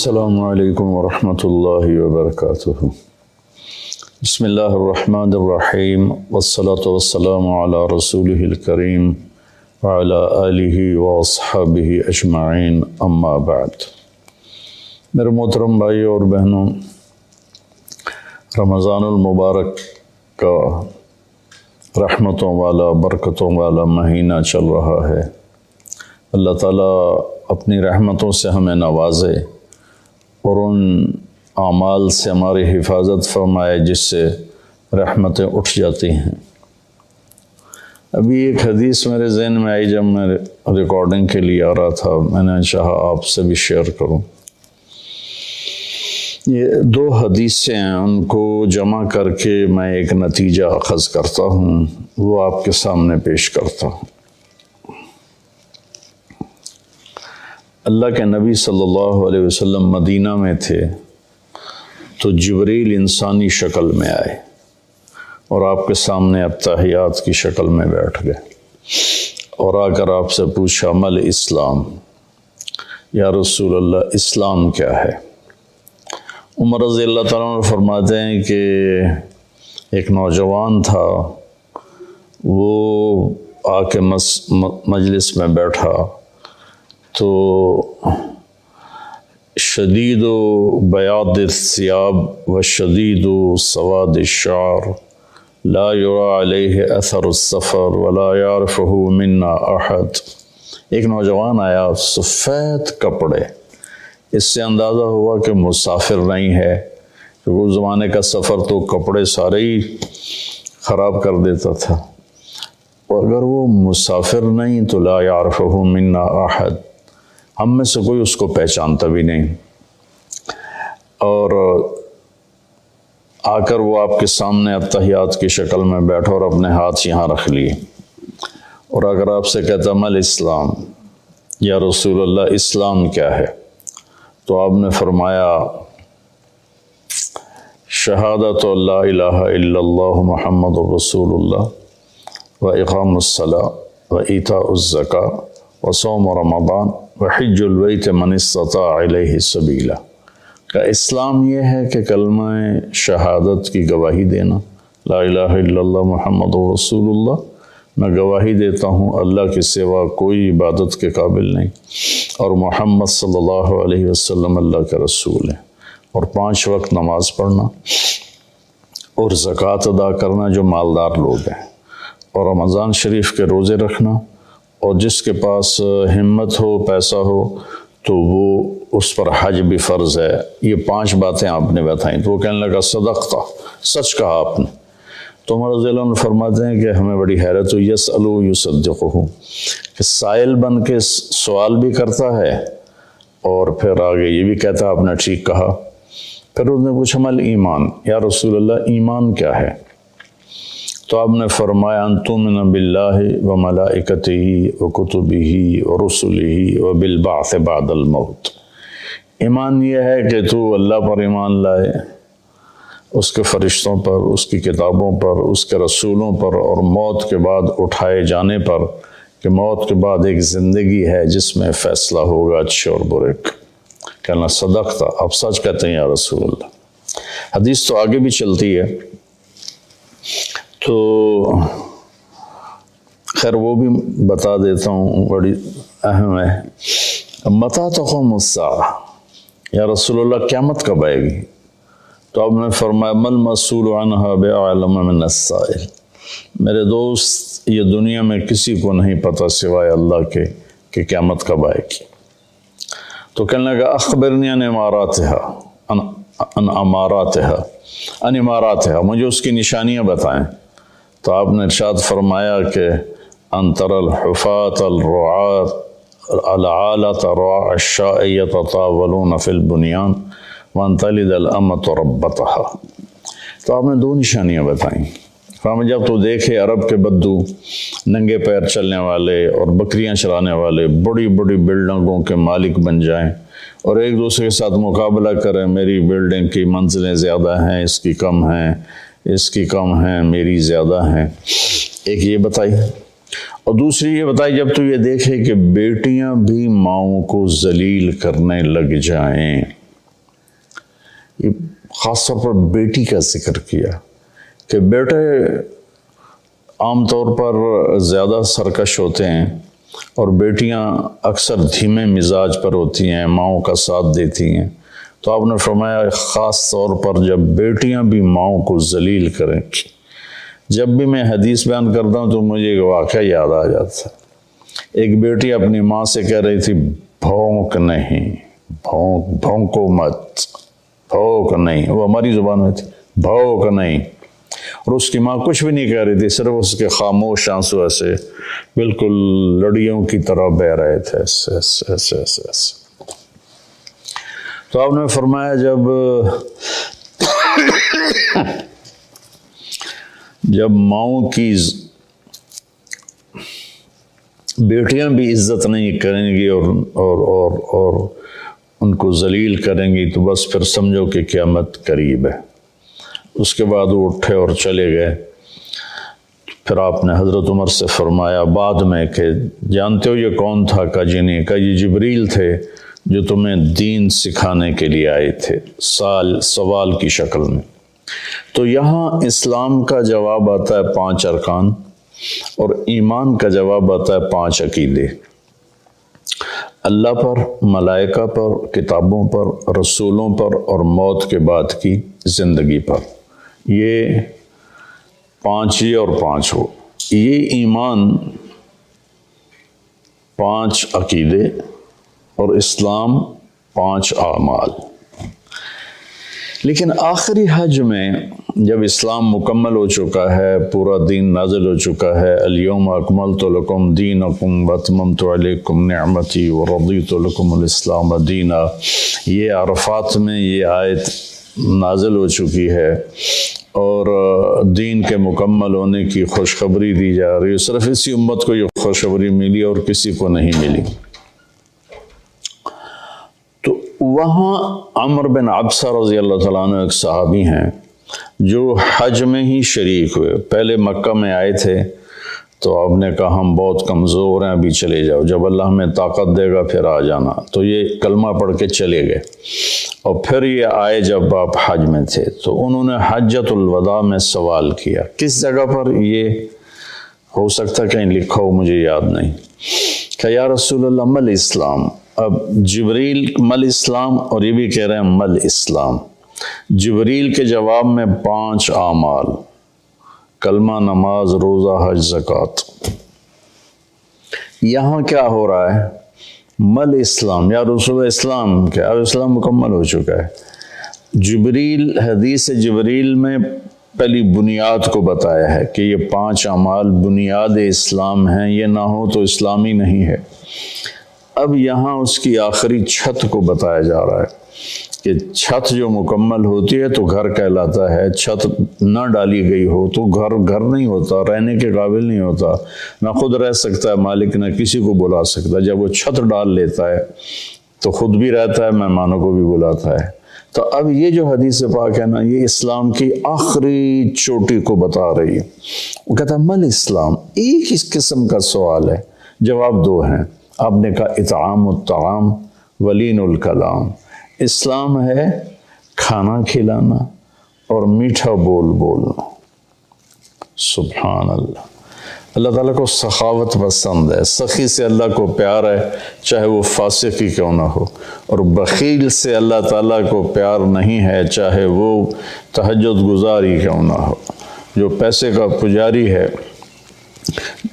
السلام علیکم ورحمۃ اللہ وبرکاتہ۔ بسم اللہ الرحمن الرحیم والصلاة والسلام علی رسولہ الکریم وعلی آلہ واصحابہ اجمعین، اما بعد۔ میرے محترم بھائیوں اور بہنوں، رمضان المبارک کا رحمتوں والا برکتوں والا مہینہ چل رہا ہے۔ اللہ تعالیٰ اپنی رحمتوں سے ہمیں نوازے اور ان اعمال سے ہماری حفاظت فرمائے جس سے رحمتیں اٹھ جاتی ہیں۔ ابھی ایک حدیث میرے ذہن میں آئی جب میں ریکارڈنگ کے لیے آ رہا تھا، میں نے چاہا آپ سے بھی شیئر کروں۔ یہ دو حدیثیں ہیں، ان کو جمع کر کے میں ایک نتیجہ اخذ کرتا ہوں، وہ آپ کے سامنے پیش کرتا ہوں۔ اللہ کے نبی صلی اللہ علیہ وسلم مدینہ میں تھے تو جبریل انسانی شکل میں آئے اور آپ کے سامنے اتحیات کی شکل میں بیٹھ گئے اور آ کر آپ سے پوچھا مل اسلام، یا رسول اللہ اسلام کیا ہے؟ عمر رضی اللہ تعالیٰ عنہ فرماتے ہیں کہ ایک نوجوان تھا، وہ آ کے مجلس میں بیٹھا تو شدید و بیاض الثياب و شدید و سواد الشعر لا يرى عليه اثر السفر ولا يعرفه منا احد۔ ایک نوجوان آیا، سفید کپڑے، اس سے اندازہ ہوا کہ مسافر نہیں ہے، کیونکہ اس زمانے کا سفر تو کپڑے سارے ہی خراب کر دیتا تھا، اور اگر وہ مسافر نہیں تو لا يعرفه منا احد، ہم میں سے کوئی اس کو پہچانتا بھی نہیں۔ اور آ کر وہ آپ کے سامنے اتحیات کی شکل میں بیٹھا اور اپنے ہاتھ یہاں رکھ لیے، اور اگر آپ سے کہتا مل اسلام، یا رسول اللہ اسلام کیا ہے؟ تو آپ نے فرمایا شہادت لا الہ الا اللہ محمد رسول اللہ و اقام الصلاۃ و ایتاء الزکاۃ و صوم رمضان وحج البیت من استطاع الیہ سبیلا۔ کا اسلام یہ ہے کہ کلمہ شہادت کی گواہی دینا، لا الہ الا اللہ محمد رسول اللہ، میں گواہی دیتا ہوں اللہ کے سوا کوئی عبادت کے قابل نہیں، اور محمد صلی اللہ علیہ وسلم اللہ کے رسول ہیں، اور 5 وقت نماز پڑھنا اور زکوٰۃ ادا کرنا جو مالدار لوگ ہیں، اور رمضان شریف کے روزے رکھنا، اور جس کے پاس ہمت ہو پیسہ ہو تو وہ اس پر حج بھی فرض ہے۔ یہ 5 باتیں آپ نے بتائیں تو وہ کہنے لگا صدقتا، سچ کہا آپ نے۔ تو عمر رضی اللہ عنہ فرماتے ہیں کہ ہمیں بڑی حیرت ہوئی، یسألو یصدقہ، کہ سائل بن کے سوال بھی کرتا ہے اور پھر آگے یہ بھی کہتا ہے آپ نے ٹھیک کہا۔ پھر اس نے پوچھا مل ایمان، یا رسول اللہ ایمان کیا ہے؟ تو آپ نے فرمایا ان تؤمن باللہ و ملائکتہ و کتبہ و رسلہ و بالبعث بعد الموت۔ ایمان یہ ہے کہ تو اللہ پر ایمان لائے، اس کے فرشتوں پر، اس کی کتابوں پر، اس کے رسولوں پر، اور موت کے بعد اٹھائے جانے پر، کہ موت کے بعد ایک زندگی ہے جس میں فیصلہ ہوگا اچھے اور برے کا۔ کہنا صدق تھا، آپ سچ کہتے ہیں یا رسول اللہ۔ حدیث تو آگے بھی چلتی ہے، تو خیر وہ بھی بتا دیتا ہوں، بڑی اہم ہے۔ متی تقوم الساعہ، یا رسول اللہ قیامت کب آئے گی؟ تو آپ نے فرمایا مل مسئول عنہا بعلم من السائل، میرے دوست یہ دنیا میں کسی کو نہیں پتہ سوائے اللہ کے کہ قیامت کب آئے گی۔ تو کہنے لگا اخبرنی عن اماراتها، مجھے اس کی نشانیاں بتائیں۔ تو آپ نے ارشاد فرمایا کہ ان تر الحفاة الرعاة العالة رعاء الشاء يتطاولون في البنيان وان تلد الامة ربتها۔ تو آپ نے 2 نشانیاں بتائیں۔ فرمایا جب تو دیکھے عرب کے بدو ننگے پیر چلنے والے اور بکریاں چرانے والے بڑی بڑی بلڈنگوں کے مالک بن جائیں اور ایک دوسرے کے ساتھ مقابلہ کریں، میری بلڈنگ کی منزلیں زیادہ ہیں، اس کی کم ہیں، اس کی کم ہیں، میری زیادہ ہیں۔ ایک یہ بتائی، اور دوسری یہ بتائی جب تو یہ دیکھے کہ بیٹیاں بھی ماؤں کو ذلیل کرنے لگ جائیں یہ خاص طور پر بیٹی کا ذکر کیا کہ بیٹے عام طور پر زیادہ سرکش ہوتے ہیں اور بیٹیاں اکثر دھیمے مزاج پر ہوتی ہیں، ماؤں کا ساتھ دیتی ہیں. تو آپ نے فرمایا خاص طور پر جب بیٹیاں بھی ماؤں کو ذلیل کریں. جب بھی میں حدیث بیان کرتا ہوں تو مجھے ایک واقعہ یاد آ جاتا ہے. ایک بیٹی اپنی ماں سے کہہ رہی تھی بھونک نہیں، بھونکو مت، بھونک نہیں. وہ ہماری زبان میں تھی بھونک نہیں. اور اس کی ماں کچھ بھی نہیں کہہ رہی تھی، صرف اس کے خاموش آنسو ایسے بالکل لڑیوں کی طرح بہہ رہے تھے ایسے ایسے ایسے ایسے ایسے. تو آپ نے فرمایا جب ماؤں کی بیٹیاں بھی عزت نہیں کریں گی اور ان کو ذلیل کریں گی تو بس پھر سمجھو کہ قیامت قریب ہے. اس کے بعد وہ اٹھے اور چلے گئے. پھر آپ نے حضرت عمر سے فرمایا بعد میں کہ جانتے ہو یہ کون تھا؟ کہا جی نہیں. کہا یہ جبریل تھے جو تمہیں دین سکھانے کے لیے آئے تھے سوال کی شکل میں. تو یہاں اسلام کا جواب آتا ہے 5 ارکان اور ایمان کا جواب آتا ہے 5 عقیدے. اللہ پر، ملائکہ پر، کتابوں پر، رسولوں پر اور موت کے بعد کی زندگی پر. یہ 5 یہ اور 5 ہو. یہ ایمان 5 عقیدے اور اسلام 5 اعمال. لیکن آخری حج میں جب اسلام مکمل ہو چکا ہے، پورا دین نازل ہو چکا ہے، الیوم اکملت لکم دینکم واتممت علیکم نعمتی ورضیت لکم الاسلام دینا، یہ عرفات میں یہ آیت نازل ہو چکی ہے اور دین کے مکمل ہونے کی خوشخبری دی جا رہی ہے. صرف اسی امت کو یہ خوشخبری ملی اور کسی کو نہیں ملی. تو وہاں عمر بن عبسہ رضی اللہ تعالیٰ عنہ ایک صحابی ہیں جو حج میں ہی شریک ہوئے. پہلے مکہ میں آئے تھے تو آپ نے کہا ہم بہت کمزور ہیں، ابھی چلے جاؤ، جب اللہ ہمیں طاقت دے گا پھر آ جانا. تو یہ کلمہ پڑھ کے چلے گئے اور پھر یہ آئے جب آپ حج میں تھے. تو انہوں نے حجۃ الوداع میں سوال کیا. کس جگہ پر یہ ہو سکتا کہیں لکھا ہو، مجھے یاد نہیں. کہ یا رسول اللہ مل اسلام. اب جبریل مل اسلام اور یہ بھی کہہ رہے ہیں مل اسلام. جبریل کے جواب میں 5 اعمال: کلمہ، نماز، روزہ، حج، زکوٰۃ. یہاں کیا ہو رہا ہے؟ مل اسلام. یا رسول اسلام کیا؟ اب اسلام مکمل ہو چکا ہے. جبریل، حدیث جبریل میں پہلی بنیاد کو بتایا ہے کہ یہ 5 اعمال بنیاد اسلام ہیں، یہ نہ ہو تو اسلامی نہیں ہے. اب یہاں اس کی آخری چھت کو بتایا جا رہا ہے کہ چھت جو مکمل ہوتی ہے تو گھر کہلاتا ہے. چھت نہ ڈالی گئی ہو تو گھر نہیں ہوتا، رہنے کے قابل نہیں ہوتا، نہ خود رہ سکتا ہے مالک، نہ کسی کو بلا سکتا. جب وہ چھت ڈال لیتا ہے تو خود بھی رہتا ہے، مہمانوں کو بھی بلاتا ہے. تو اب یہ جو حدیث پاک ہے نا، یہ اسلام کی آخری چوٹی کو بتا رہی ہے. وہ کہتا ہے مل اسلام. ایک اس قسم کا سوال ہے، جواب 2 ہیں. آپ نے کہا اطعام الطعام ولین الکلام. اسلام ہے کھانا کھلانا اور میٹھا بولنا. سبحان اللہ. اللہ تعالیٰ کو سخاوت پسند ہے. سخی سے اللہ کو پیار ہے، چاہے وہ فاسق ہی کیوں نہ ہو. اور بخیل سے اللہ تعالیٰ کو پیار نہیں ہے، چاہے وہ تہجد گزار ہی کیوں نہ ہو. جو پیسے کا پجاری ہے،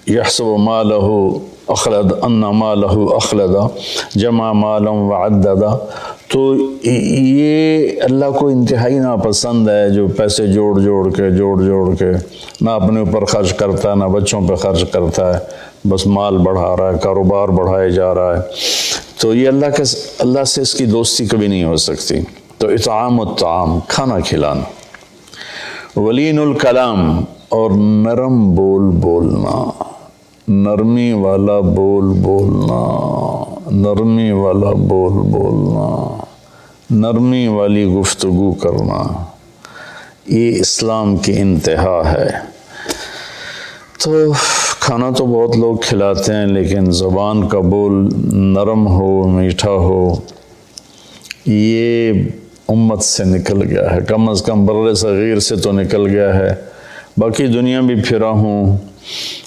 یحسب مالہ اخلد ان مالہ اخلدا جمع مالا وعددا. تو یہ اللہ کو انتہائی ناپسند ہے جو پیسے جوڑ کے نہ اپنے اوپر خرچ کرتا ہے، نہ بچوں پہ خرچ کرتا ہے، بس مال بڑھا رہا ہے، کاروبار بڑھائے جا رہا ہے. تو یہ اللہ سے اس کی دوستی کبھی نہیں ہو سکتی. تو اطعام الطعام، کھانا کھلانا. ولین الکلام، اور نرم بولنا، نرمی والا بولنا، نرمی والا بولنا، نرمی والی گفتگو کرنا. یہ اسلام کی انتہا ہے. تو کھانا تو بہت لوگ کھلاتے ہیں، لیکن زبان کا بول نرم ہو، میٹھا ہو، یہ امت سے نکل گیا ہے، کم از کم بر صغیر سے تو نکل گیا ہے، باقی دنیا بھی پھرا ہوں،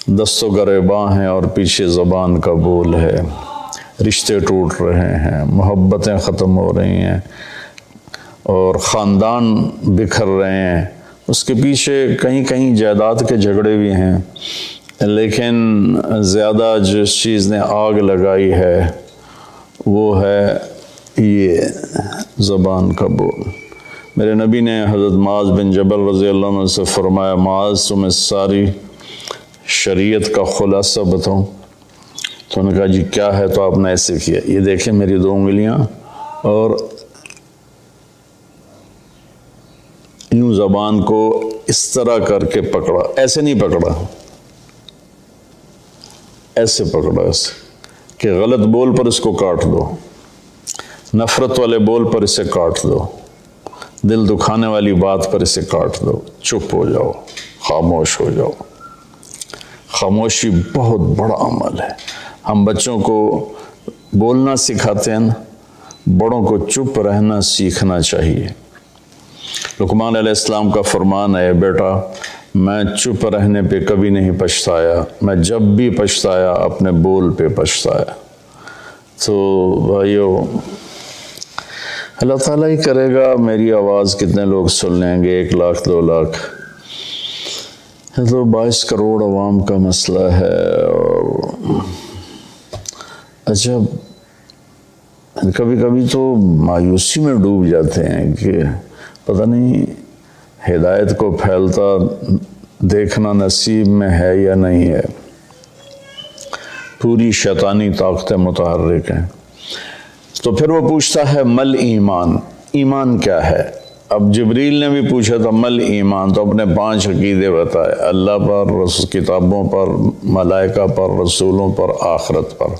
دست و گریباں ہیں اور پیچھے زبان کا بول ہے، رشتے ٹوٹ رہے ہیں، محبتیں ختم ہو رہی ہیں اور خاندان بکھر رہے ہیں، اس کے پیچھے کہیں کہیں جائیداد کے جھگڑے بھی ہیں، لیکن زیادہ جس چیز نے آگ لگائی ہے وہ ہے یہ زبان کا بول۔ میرے نبی نے حضرت معاذ بن جبل رضی اللہ عنہ سے فرمایا، معاذ تمہیں ساری شریعت کا خلاصہ بتاؤں؟ تو انہوں نے کہا جی کیا ہے؟ تو آپ نے ایسے کیا، یہ دیکھیں میری 2 انگلیاں، اور یوں زبان کو اس طرح کر کے پکڑا، ایسے نہیں پکڑا، ایسے پکڑا، ایسے کہ غلط بول پر اس کو کاٹ دو، نفرت والے بول پر اسے کاٹ دو، دل دکھانے والی بات پر اسے کاٹ دو، چپ ہو جاؤ، خاموش ہو جاؤ۔ خاموشی بہت بڑا عمل ہے۔ ہم بچوں کو بولنا سکھاتے ہیں نا، بڑوں کو چپ رہنا سیکھنا چاہیے۔ لقمان علیہ السلام کا فرمان ہے، بیٹا میں چپ رہنے پہ کبھی نہیں پچھتایا، میں جب بھی پچھتایا اپنے بول پہ پچھتایا۔ تو بھائیو، اللہ تعالیٰ ہی کرے گا میری آواز کتنے لوگ سن لیں گے، 1 لاکھ 2 لاکھ، تو 22 کروڑ عوام کا مسئلہ ہے۔ اور اچھا کبھی کبھی تو مایوسی میں ڈوب جاتے ہیں کہ پتہ نہیں ہدایت کو پھیلتا دیکھنا نصیب میں ہے یا نہیں ہے، پوری شیطانی طاقتیں متحرک ہیں۔ تو پھر وہ پوچھتا ہے مل ایمان، ایمان کیا ہے؟ اب جبریل نے بھی پوچھا تھا مل ایمان، تو اپنے 5 عقیدے بتائے، اللہ پر، کتابوں پر، ملائکہ پر، رسولوں پر، آخرت پر۔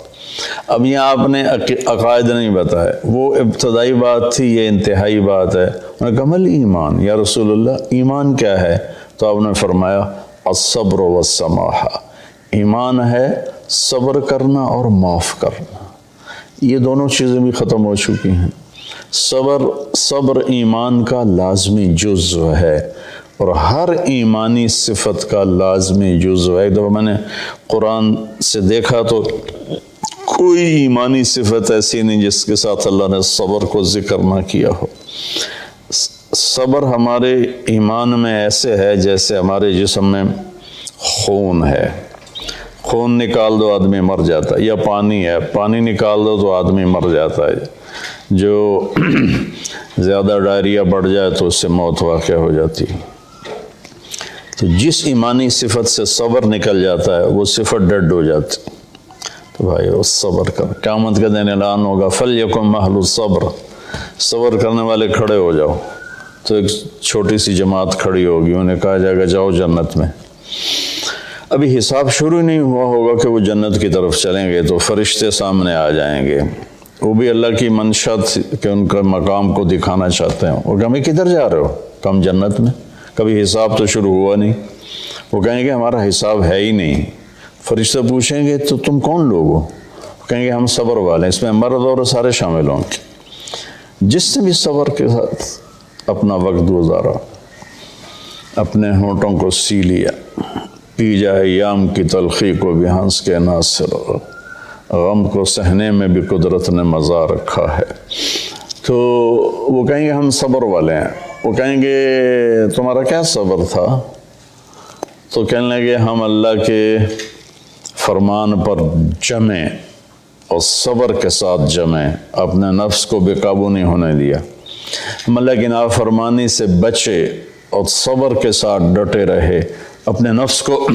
اب یہاں آپ نے عقائد نہیں بتائے، وہ ابتدائی بات تھی، یہ انتہائی بات ہے۔ انہوں نے کہا مل ایمان، یا رسول اللہ ایمان کیا ہے؟ تو آپ نے فرمایا الصبر والسماحہ، ایمان ہے صبر کرنا اور معاف کرنا۔ یہ دونوں چیزیں بھی ختم ہو چکی ہیں۔ صبر ایمان کا لازمی جزو ہے، اور ہر ایمانی صفت کا لازمی جزو ہے۔ ایک دفعہ میں نے قرآن سے دیکھا تو کوئی ایمانی صفت ایسی نہیں جس کے ساتھ اللہ نے صبر کو ذکر نہ کیا ہو۔ صبر ہمارے ایمان میں ایسے ہے جیسے ہمارے جسم میں خون ہے، خون نکال دو آدمی مر جاتا ہے، یا پانی ہے، پانی نکال دو تو آدمی مر جاتا ہے، جو زیادہ ڈائریا بڑھ جائے تو اس سے موت واقع ہو جاتی ہے۔ تو جس ایمانی صفت سے صبر نکل جاتا ہے وہ صفت ڈیڈ ہو جاتی ہے۔ تو بھائی وہ صبر کر، قیامت کے دن اعلان ہوگا فَلْيَكُنْ مَحْلُ الصَّبْرِ، صبر کرنے والے کھڑے ہو جاؤ۔ تو ایک چھوٹی سی جماعت کھڑی ہوگی، انہیں کہا جائے گا جاؤ جنت میں۔ ابھی حساب شروع نہیں ہوا ہوگا کہ وہ جنت کی طرف چلیں گے، تو فرشتے سامنے آ جائیں گے، وہ بھی اللہ کی منشا کہ ان کا مقام کو دکھانا چاہتے ہیں۔ وہ کہیں کدھر جا رہے ہو؟ کم جنت میں، کبھی حساب تو شروع ہوا نہیں۔ وہ کہیں گے ہمارا حساب ہے ہی نہیں۔ فرشتے پوچھیں گے تو تم کون لوگ ہو؟ کہیں گے ہم صبر والے ہیں، اس میں مرد اور سارے شامل ہوں گے۔ جس نے بھی صبر کے ساتھ اپنا وقت گزارا، اپنے ہونٹوں کو سی لیا، پی جائے ایام کی تلخی کو بھی ہنس کے ناصر، غم کو سہنے میں بھی قدرت نے مزہ رکھا ہے۔ تو وہ کہیں گے ہم صبر والے ہیں۔ وہ کہیں گے تمہارا کیا صبر تھا؟ تو کہنے لگے ہم اللہ کے فرمان پر جمے اور صبر کے ساتھ جمے، اپنے نفس کو بے قابو نہیں ہونے دیا، ہم اللہ کی نافرمانی سے بچے اور صبر کے ساتھ ڈٹے رہے، اپنے نفس کو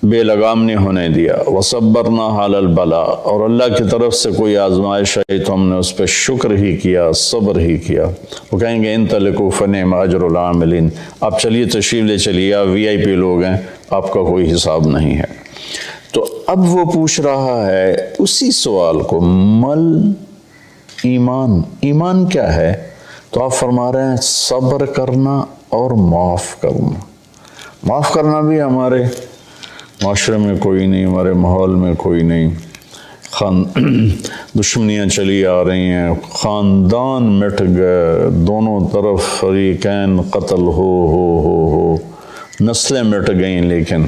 بے لگام نہیں ہونے دیا۔ وَصَبَّرْنَا عَلَى الْبَلَاءِ، اور اللہ کی طرف سے کوئی آزمائش آئی تو ہم نے اس پہ شکر ہی کیا، صبر ہی کیا۔ وہ کہیں گے انطلقوا فَنِعْمَ أَجْرُ الْعَامِلِينَ، آپ چلیے تشریف لے چلیے، آپ VIP لوگ ہیں، آپ کا کوئی حساب نہیں ہے۔ تو اب وہ پوچھ رہا ہے اسی سوال کو، مل ایمان، ایمان کیا ہے؟ تو آپ فرما رہے ہیں صبر کرنا اور معاف کرنا۔ معاف کرنا بھی ہمارے معاشرے میں کوئی نہیں، ہمارے ماحول میں کوئی نہیں۔ دشمنیاں چلی آ رہی ہیں، خاندان مٹ گئے، دونوں طرف فریقین قتل ہو نسلیں مٹ گئیں، لیکن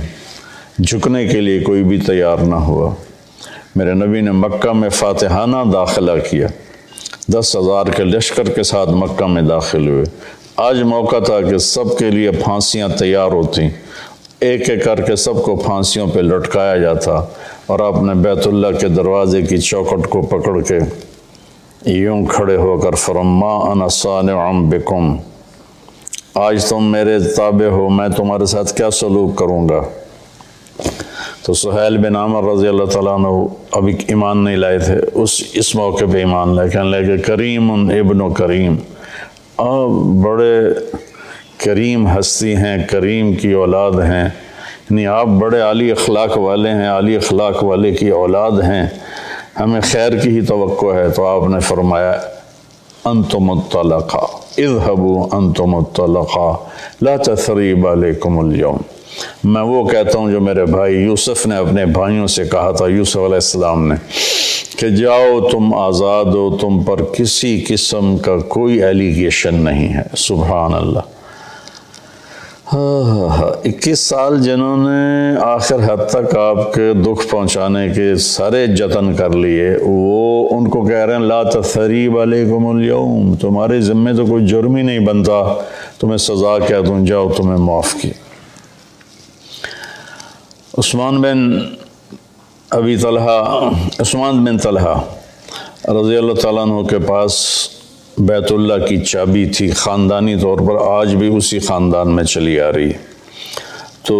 جھکنے کے لیے کوئی بھی تیار نہ ہوا۔ میرے نبی نے مکہ میں فاتحانہ داخلہ کیا، 10,000 کے لشکر کے ساتھ مکہ میں داخل ہوئے۔ آج موقع تھا کہ سب کے لیے پھانسیاں تیار ہوتی، ایک ایک کر کے سب کو پھانسیوں پہ لٹکایا جاتا، اور آپ نے بیت اللہ کے دروازے کی چوکھٹ کو پکڑ کے یوں کھڑے ہو کر فرما انا صانع بکم، آج تم میرے تابع ہو، میں تمہارے ساتھ کیا سلوک کروں گا۔ تو سہیل بن عامر رضی اللہ تعالیٰ عنہ ابھی ایمان نہیں لائے تھے، اس موقع پہ ایمان لائے، کہنے لگے کریم ابن کریم، آپ بڑے کریم ہستی ہیں، کریم کی اولاد ہیں، یعنی آپ بڑے عالی اخلاق والے ہیں، عالی اخلاق والے کی اولاد ہیں، ہمیں خیر کی ہی توقع ہے۔ تو آپ نے فرمایا انتم الطلقاء اذهبوا انتم الطلقاء لا تثریب علیکم اليوم۔ میں وہ کہتا ہوں جو میرے بھائی یوسف نے اپنے بھائیوں سے کہا تھا، یوسف علیہ السلام نے، کہ جاؤ تم آزاد ہو، تم پر کسی قسم کا کوئی ایلیگیشن نہیں ہے۔ سبحان اللہ۔ 21 سال جنہوں نے آخر حد تک آپ کے دکھ پہنچانے کے سارے جتن کر لیے، وہ ان کو کہہ رہے ہیں لا تثریب علیکم اليوم، تمہارے ذمے تو کوئی جرم ہی نہیں بنتا، تمہیں سزا کیا دوں، جاؤ تمہیں معاف کی۔ عثمان بن طلحہ رضی اللہ تعالیٰ عنہ کے پاس بیت اللہ کی چابی تھی، خاندانی طور پر آج بھی اسی خاندان میں چلی آ رہی۔ تو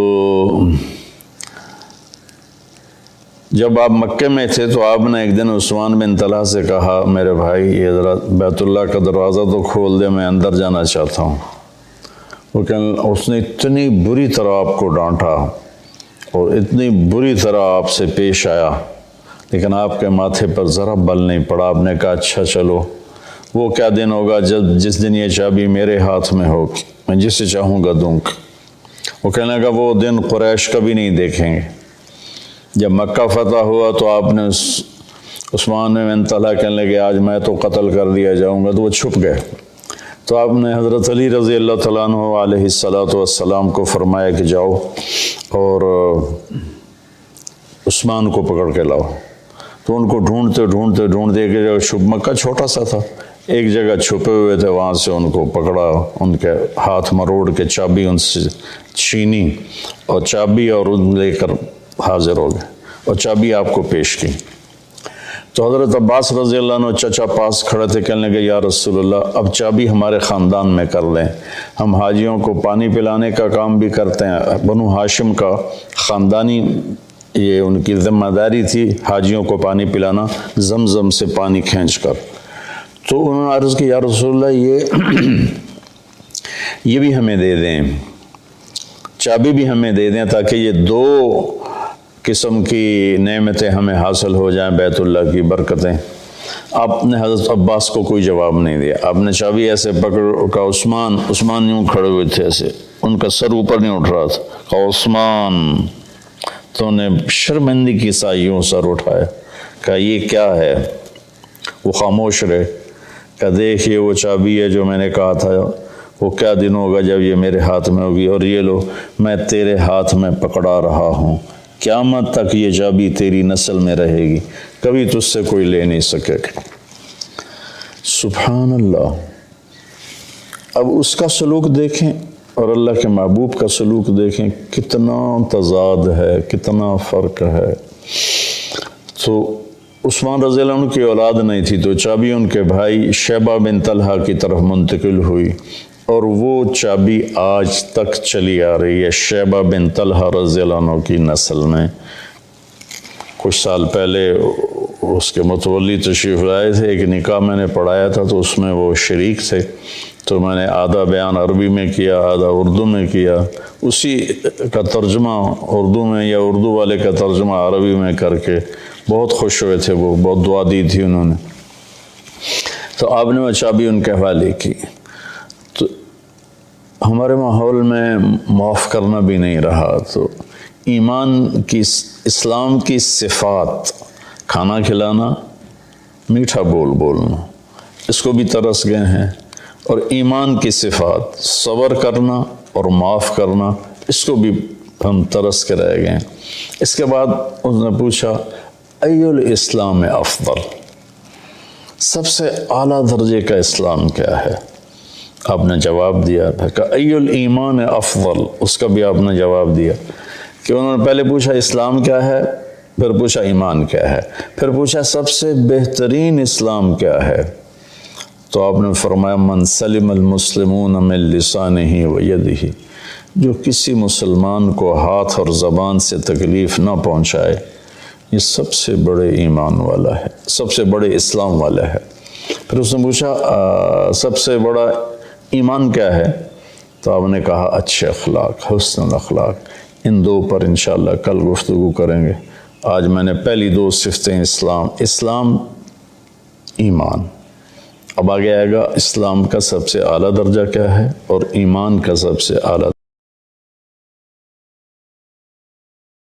جب آپ مکے میں تھے تو آپ نے ایک دن عثمان بن طلحہ سے کہا میرے بھائی یہ ذرا بیت اللہ کا دروازہ تو کھول دے، میں اندر جانا چاہتا ہوں۔ اس نے اتنی بری طرح آپ کو ڈانٹا اور اتنی بری طرح آپ سے پیش آیا، لیکن آپ کے ماتھے پر ذرا بل نہیں پڑا۔ آپ نے کہا اچھا چلو، وہ کیا دن ہوگا جس دن یہ چابی میرے ہاتھ میں ہوگی، میں جسے چاہوں گا دوں گا۔ وہ کہنے لگا وہ دن قریش کبھی نہیں دیکھیں گے۔ جب مکہ فتح ہوا تو آپ نے عثمان بن طلحہ کہنے لگے آج میں تو قتل کر دیا جاؤں گا، تو وہ چھپ گئے۔ تو آپ نے حضرت علی رضی اللہ تعالیٰ عنہ علیہ السلام کو فرمایا کہ جاؤ اور عثمان کو پکڑ کے لاؤ۔ تو ان کو ڈھونڈتے ایک جگہ مکہ چھوٹا سا تھا، ایک جگہ چھپے ہوئے تھے، وہاں سے ان کو پکڑا، ان کے ہاتھ مروڑ کے چابی ان سے چھینی، اور چابی اور ان لے کر حاضر ہو گئے اور چابی آپ کو پیش کی۔ تو حضرت عباس رضی اللہ عنہ چچا پاس کھڑے تھے، کہنے لگے یا رسول اللہ اب چابی ہمارے خاندان میں کر لیں، ہم حاجیوں کو پانی پلانے کا کام بھی کرتے ہیں، بنو ہاشم کا خاندانی یہ ان کی ذمہ داری تھی حاجیوں کو پانی پلانا، زمزم سے پانی کھینچ کر۔ تو انہوں نے عرض کی یا رسول اللہ یہ بھی ہمیں دے دیں، چابی بھی ہمیں دے دیں تاکہ یہ دو قسم کی نعمتیں ہمیں حاصل ہو جائیں، بیت اللہ کی برکتیں۔ آپ نے حضرت عباس کو کوئی جواب نہیں دیا، آپ نے چابی ایسے پکڑ کا عثمان یوں کھڑے ہوئے تھے، ایسے ان کا سر اوپر نہیں اٹھ رہا تھا، کہا عثمان، تو نے شرمندگی کی سا یوں سر اٹھایا، کہا یہ کیا ہے؟ وہ خاموش رہے، کہا دیکھیے وہ چابی ہے جو میں نے کہا تھا، وہ کیا دن ہوگا جب یہ میرے ہاتھ میں ہوگی، اور یہ لو میں تیرے ہاتھ میں پکڑا رہا ہوں، قیامت تک یہ چابی تیری نسل میں رہے گی، کبھی تجھ سے کوئی لے نہیں سکے گا۔ سبحان اللہ۔ اب اس کا سلوک دیکھیں اور اللہ کے محبوب کا سلوک دیکھیں، کتنا تضاد ہے، کتنا فرق ہے۔ تو عثمان رضی اللہ عنہ کی اولاد نہیں تھی، تو چابی ان کے بھائی شیبہ بن طلحہ کی طرف منتقل ہوئی، اور وہ چابی آج تک چلی آ رہی ہے شیبہ بن طلحہ رضی اللہ عنہ کی نسل میں۔ کچھ سال پہلے اس کے متولی تشریف لائے تھے، ایک نکاح میں نے پڑھایا تھا تو اس میں وہ شریک تھے، تو میں نے آدھا بیان عربی میں کیا، آدھا اردو میں کیا، اسی کا ترجمہ اردو میں یا اردو والے کا ترجمہ عربی میں کر کے بہت خوش ہوئے تھے، وہ بہت دعا دی تھی انہوں نے۔ تو آپ نے وہ چابی ان کے حوالے کی۔ تو ہمارے ماحول میں معاف کرنا بھی نہیں رہا، تو ایمان کی، اسلام کی صفات کھانا کھلانا، میٹھا بولنا، اس کو بھی ترس گئے ہیں، اور ایمان کی صفات صبر کرنا اور معاف کرنا، اس کو بھی ہم ترس کے رہ گئے ہیں۔ اس کے بعد اس نے پوچھا ای الاسلام افضل، سب سے اعلیٰ درجے کا اسلام کیا ہے؟ آپ نے جواب دیا تھا کہ ای الایمان افضل، اس کا بھی آپ نے جواب دیا کہ انہوں نے پہلے پوچھا اسلام کیا ہے، پھر پوچھا ایمان کیا ہے، پھر پوچھا سب سے بہترین اسلام کیا ہے، تو آپ نے فرمایا من سلم المسلمون من لسانہ و یدہ، جو کسی مسلمان کو ہاتھ اور زبان سے تکلیف نہ پہنچائے، یہ سب سے بڑے ایمان والا ہے، سب سے بڑے اسلام والا ہے۔ پھر اس نے پوچھا سب سے بڑا ایمان کیا ہے، تو آپ نے کہا اچھے اخلاق، حسن الاخلاق۔ ان دو پر انشاءاللہ کل گفتگو کریں گے۔ آج میں نے پہلی دو صفتیں اسلام ایمان، اب آگے آئے گا اسلام کا سب سے اعلیٰ درجہ کیا ہے اور ایمان کا سب سے اعلیٰ